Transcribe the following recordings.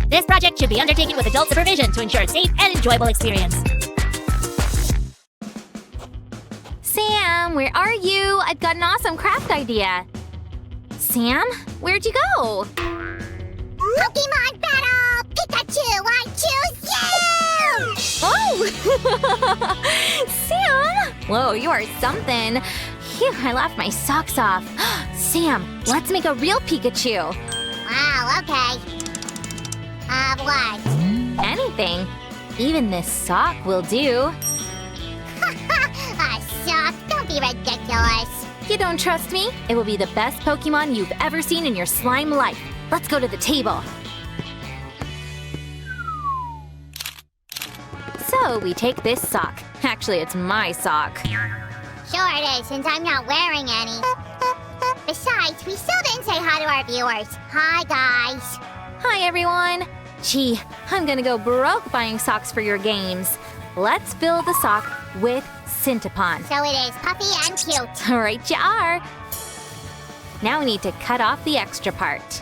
This project should be undertaken with adult supervision to ensure a safe and enjoyable experience. Sam, where are you? I've got an awesome craft idea. Sam, where'd you go? Pokemon battle! Pikachu, I choose you! Oh! Sam! Whoa, you are something. Phew, I laughed my socks off. Sam, let's make a real Pikachu. Wow, okay. What? Anything. Even this sock will do. A sock? Don't be ridiculous. You don't trust me? It will be the best Pokemon you've ever seen in your slime life. Let's go to the table. So we take this sock. Actually, it's my sock. Sure it is, since I'm not wearing any. Besides, we still didn't say hi to our viewers. Hi, guys. Hi, everyone. Gee, I'm gonna go broke buying socks for your games. Let's fill the sock with Scintipon. So it is puffy and cute. Right you are. Now we need to cut off the extra part.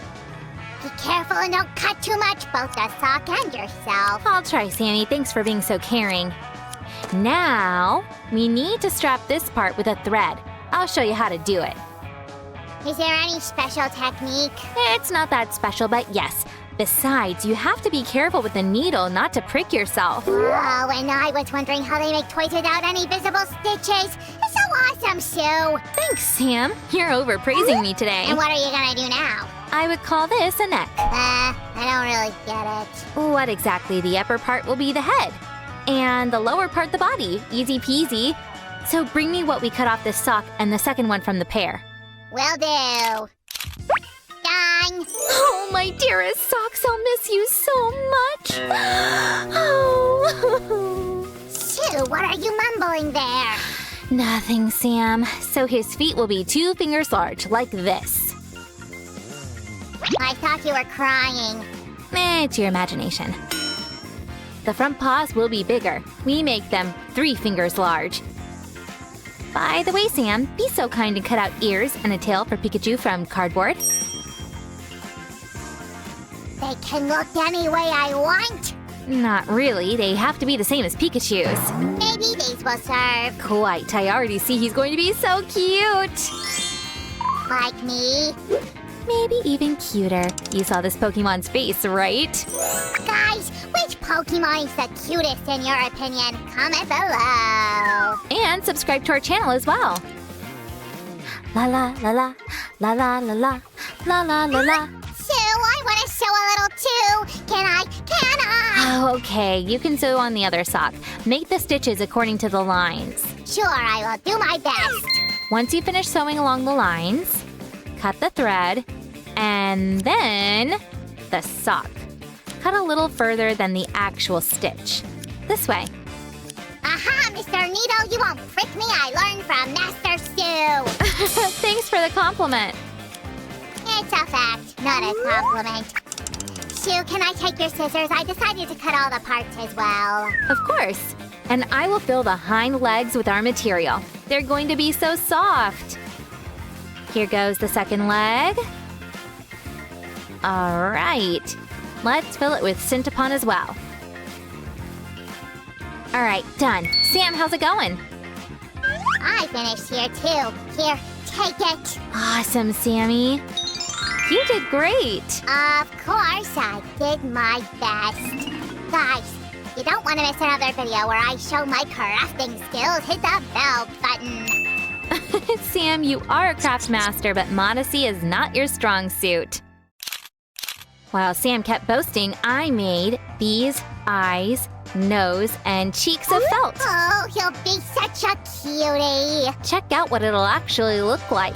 Be careful and don't cut too much, both the sock and yourself. I'll try, Sammy. Thanks for being so caring. Now, we need to strap this part with a thread. I'll show you how to do it. Is there any special technique? It's not that special, but yes. Besides, you have to be careful with the needle not to prick yourself. Oh, and I was wondering how they make toys without any visible stitches. It's so awesome, Sue. Thanks, Sam. You're overpraising me today. And what are you gonna do now? I would call this a neck. I don't really get it. What exactly? The upper part will be the head. And the lower part the body. Easy peasy. So bring me what we cut off this sock and the second one from the pair. Will do. Done. Oh, my dearest socks, I'll miss you so much. Oh. Sue, what are you mumbling there? Nothing, Sam. So his feet will be 2 fingers large, like this. I thought you were crying. It's your imagination. The front paws will be bigger. We make them 3 fingers large. By the way, Sam, be so kind and cut out ears and a tail for Pikachu from cardboard. They can look any way I want. Not really. They have to be the same as Pikachu's. Maybe these will serve. Quite. I already see he's going to be so cute. Like me. Maybe even cuter. You saw this Pokemon's face, right? Guys, which Pokemon is the cutest in your opinion? Comment below. And subscribe to our channel as well. La la la la, la la la la, la la la la. Sue, I want to sew a little too. Can I? Oh, okay. You can sew on the other sock. Make the stitches according to the lines. Sure, I will do my best. Once you finish sewing along the lines, cut the thread, and then the sock. Cut a little further than the actual stitch. This way. Aha, Mr. Needle, you won't prick me. I learned from Master Sue. Thanks for the compliment. It's a fact, not a compliment. Sue, can I take your scissors? I decided to cut all the parts as well. Of course. And I will fill the hind legs with our material. They're going to be so soft. Here goes the second leg. All right. Let's fill it with Scintipon as well. All right, done. Sam, how's it going? I finished here too. Here, take it. Awesome, Sammy. You did great. Of course, I did my best. Guys, you don't want to miss another video where I show my crafting skills. Hit the bell button. Sam, you are a craft master, but modesty is not your strong suit. While Sam kept boasting, I made these eyes, nose, and cheeks of felt. Oh, he'll be such a cutie. Check out what it'll actually look like.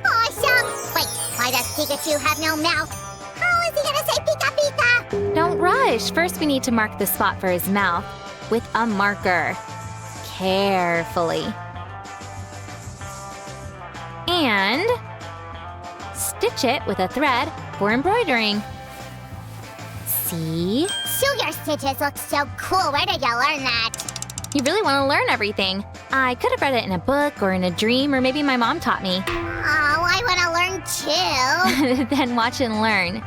Awesome. Wait, why does Pikachu have no mouth? How is he gonna say Pika Pika? Squish, first we need to mark the spot for his mouth with a marker. Carefully. And stitch it with a thread for embroidering. See? Sue, your stitches look so cool. Where did you learn that? You really want to learn everything. I could have read it in a book or in a dream, or maybe my mom taught me. Oh, I want to learn too. Then watch and learn.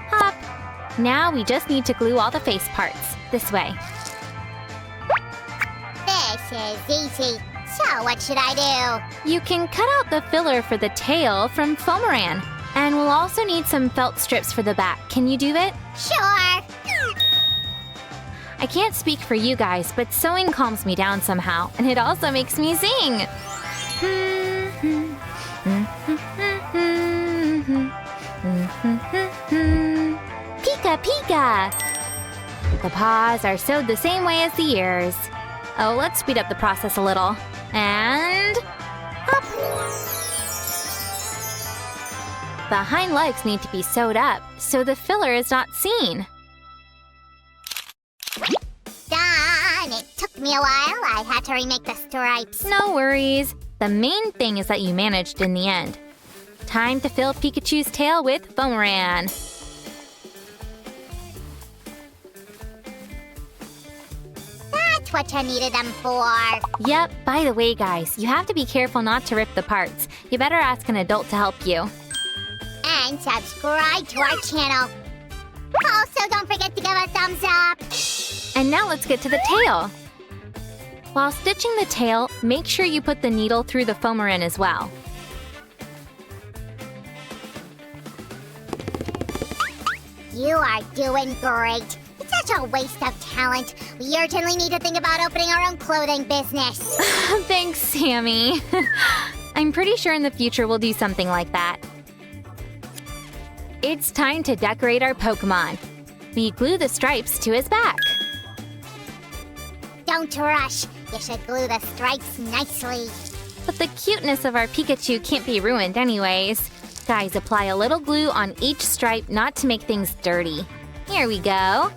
Hop. Now we just need to glue all the face parts. This way. This is easy. So what should I do? You can cut out the filler for the tail from Foameran. And we'll also need some felt strips for the back. Can you do it? Sure. I can't speak for you guys, but sewing calms me down somehow, and it also makes me sing. Pika pika! The paws are sewed the same way as the ears. Oh, let's speed up the process a little. And up! The hind legs need to be sewed up, so the filler is not seen. Done. It took me a while. I had to remake the stripes. No worries. The main thing is that you managed in the end. Time to fill Pikachu's tail with Foameran. That's what you needed them for. Yep, by the way guys, you have to be careful not to rip the parts. You better ask an adult to help you. And subscribe to our channel. Also, don't forget to give a thumbs up. And now let's get to the tail. While stitching the tail, make sure you put the needle through the Foameran as well. You are doing great. It's such a waste of talent. We urgently need to think about opening our own clothing business. Thanks, Sammy. I'm pretty sure in the future we'll do something like that. It's time to decorate our Pokemon. We glue the stripes to his back. Don't rush. You should glue the stripes nicely. But the cuteness of our Pikachu can't be ruined anyways. Guys, apply a little glue on each stripe not to make things dirty. Here we go.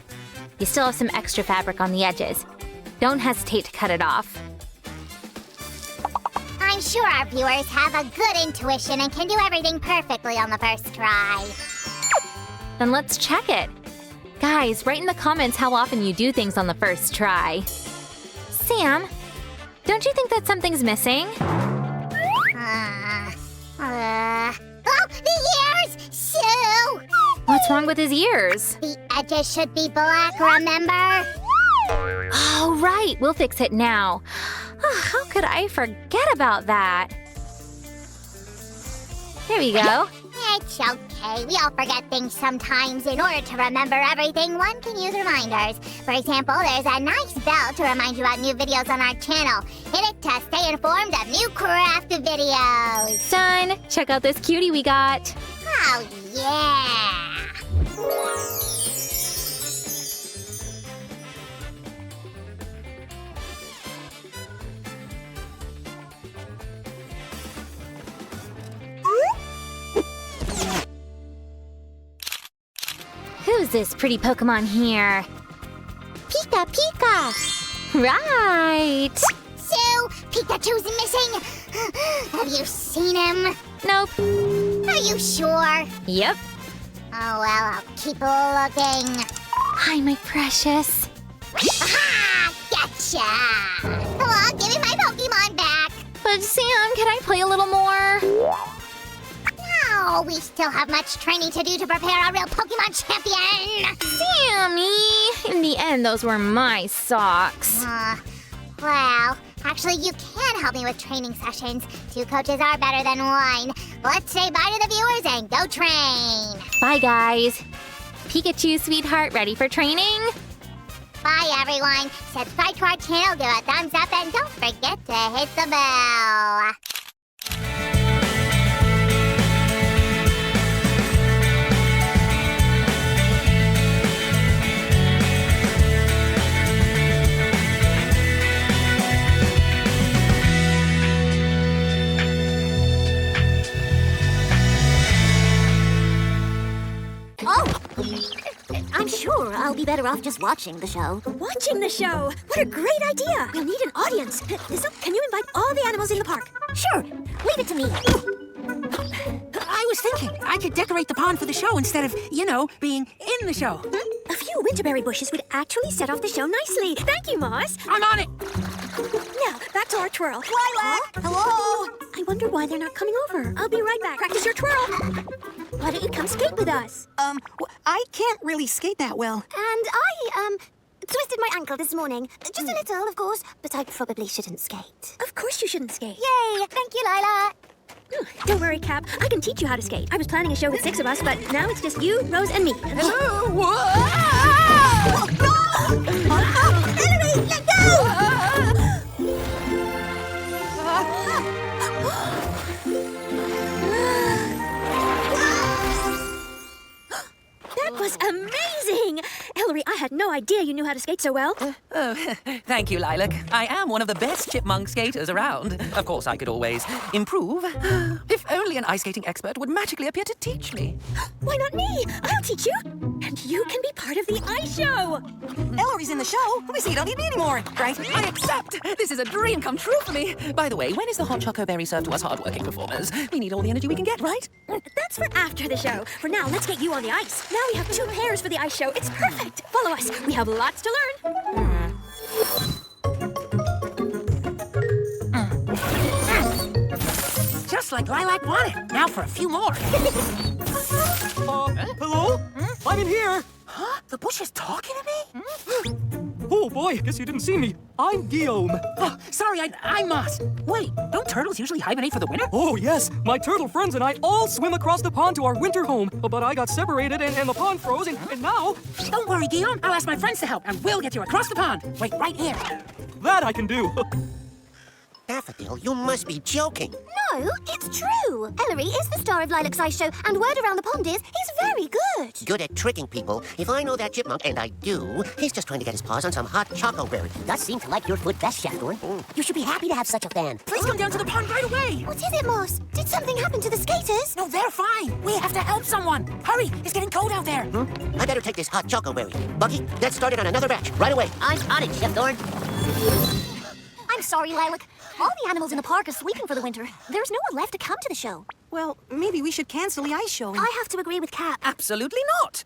You still have some extra fabric on the edges. Don't hesitate to cut it off. I'm sure our viewers have a good intuition and can do everything perfectly on the first try. Then let's check it. Guys, write in the comments how often you do things on the first try. Sam, don't you think that something's missing? Oh, the ears! Sue! What's wrong with his ears? The edges should be black, remember? Oh, right. We'll fix it now. Oh, how could I forget about that? Here we go. It's okay. We all forget things sometimes. In order to remember everything, one can use reminders. For example, there's a nice bell to remind you about new videos on our channel. Hit it to stay informed of new craft videos. Done. Check out this cutie we got. Oh, yeah. Who's this pretty Pokemon here? Pika Pika! Right! Sue, Pikachu's missing! Have you seen him? Nope. Are you sure? Yep. Oh, well, I'll keep looking. Hi, my precious. Aha! Gotcha! Come on, give me my Pokemon back! But Sam, can I play a little more? No, we still have much training to do to prepare a real Pokemon champion! Sammy! In the end, those were my socks. Well, actually, you can help me with training sessions. 2 coaches are better than 1. Let's say bye to the viewers and go train! Bye, guys. Pikachu, sweetheart, ready for training? Bye, everyone. Subscribe to our channel, give a thumbs up, and don't forget to hit the bell. Oh! I'm sure I'll be better off just watching the show. Watching the show! What a great idea! We'll need an audience. Lizzo, can you invite all the animals in the park? Sure, leave it to me. I was thinking I could decorate the pond for the show instead of, being in the show. A few winterberry bushes would actually set off the show nicely. Thank you, Moss. I'm on it. Now, back to our twirl. Lilac! Hello? I wonder why they're not coming over. I'll be right back. Practice your twirl. Why don't you come skate with us? I can't really skate that well. And I, twisted my ankle this morning. Just a little, of course, but I probably shouldn't skate. Of course you shouldn't skate. Yay! Thank you, Lilac. Don't worry, Cap. I can teach you how to skate. I was planning a show with 6 of us, but now it's just you, Rose, and me. Ellery, let go! That was amazing! Ellery, I had no idea you knew how to skate so well. Thank you, Lilac. I am one of the best chipmunk skaters around. Of course, I could always improve. If only an ice skating expert would magically appear to teach me. Why not me? I'll teach you. And you can be part of the ice show. Ellery's in the show. We see you don't need me anymore, right? I accept! This is a dream come true for me. By the way, when is the hot choco berry served to us hardworking performers? We need all the energy we can get, right? That's for after the show. For now, let's get you on the ice. Now we have 2 pairs for the ice show. It's perfect. Follow us. We have lots to learn. Just like Lilac wanted. Now for a few more. Hello? I'm in here. Huh? The bush is talking to me? Oh boy, guess you didn't see me. I'm Guillaume. Oh, sorry, I'm Moss. Wait, don't turtles usually hibernate for the winter? Oh yes, my turtle friends and I all swim across the pond to our winter home. But I got separated and the pond froze and now... Don't worry, Guillaume. I'll ask my friends to help and we'll get you across the pond. Wait, right here. That I can do. Daffodil, you must be joking. No, it's true. Ellery is the star of Lilac's ice show, and word around the pond is he's very good. Good at tricking people. If I know that chipmunk, and I do, he's just trying to get his paws on some hot choco berry. Does seem to like your food best, Chef Thorne. You should be happy to have such a fan. Please come down to the pond right away. What is it, Moss? Did something happen to the skaters? No, they're fine. We have to help someone. Hurry, it's getting cold out there. I better take this hot choco berry. Bucky, get started on another batch right away. I'm on it, Chef Thorne. I'm sorry, Lilac. All the animals in the park are sleeping for the winter. There's no one left to come to the show. Well, maybe we should cancel the ice show. I have to agree with Cap. Absolutely not!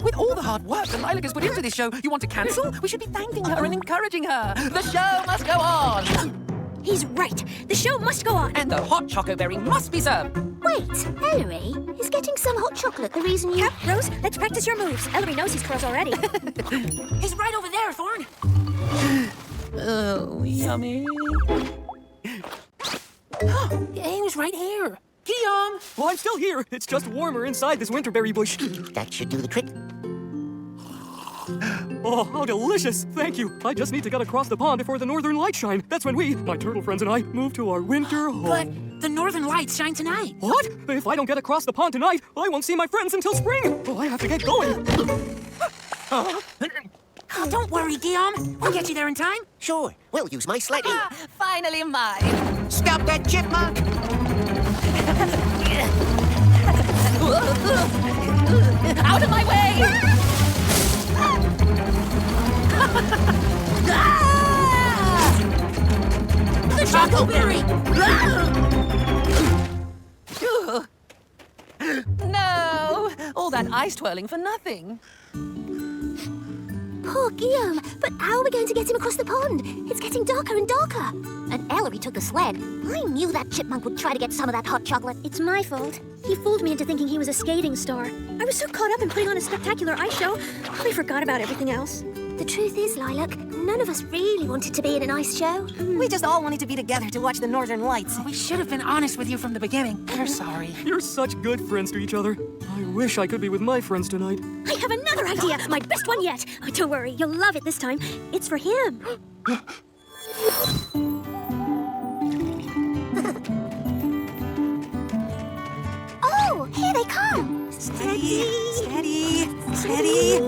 With all the hard work that Lilac has put into this show, you want to cancel? We should be thanking her and encouraging her. The show must go on! He's right. The show must go on. And the hot choco berry must be served. Wait, Ellery is getting some hot chocolate the reason you... Cap, Rose, let's practice your moves. Ellery knows his twirls already. He's right over there, Thorne. Oh, yummy. He was right here. Guillaume! Well, I'm still here. It's just warmer inside this winterberry bush. That should do the trick. Oh, how delicious. Thank you. I just need to get across the pond before the northern lights shine. That's when we, my turtle friends and I, move to our winter home. But the northern lights shine tonight. What? If I don't get across the pond tonight, I won't see my friends until spring. Oh, I have to get going. Oh, don't worry, Guillaume. We'll get you there in time. Sure, we'll use my sledding. Finally mine. Stop that chipmunk! Out of my way! The choco berry! No! All that ice twirling for nothing. Poor Guillaume. But how are we going to get him across the pond? It's getting darker and darker. And Ellery took the sled. I knew that chipmunk would try to get some of that hot chocolate. It's my fault. He fooled me into thinking he was a skating star. I was so caught up in putting on a spectacular ice show, I forgot about everything else. The truth is, Lilac, none of us really wanted to be in an ice show. We just all wanted to be together to watch the northern lights. We should have been honest with you from the beginning. We're sorry. You're such good friends to each other. I wish I could be with my friends tonight. I have another idea, my best one yet. Oh, don't worry, you'll love it this time. It's for him. Oh, here they come. Steady, steady, steady.